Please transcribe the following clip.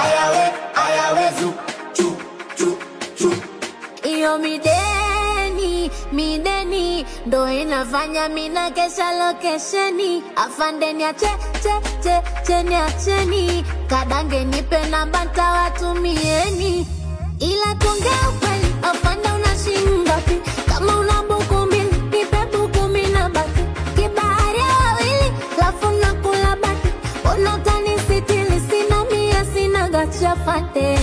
ayawe zu, chu, chu, chu. Iyo mideni, ndo inafanya mina kesha lokesheni. Afande niacheni, kadange nipe namba nitawatumieni. Ila tuongea ukweli, afande unashinda pi. Kama una buku mbili, nipe buku mina baki. Kibahari ya wawili, lafu nakula baki. Unotani sitili, sina mia, sina gacha fate.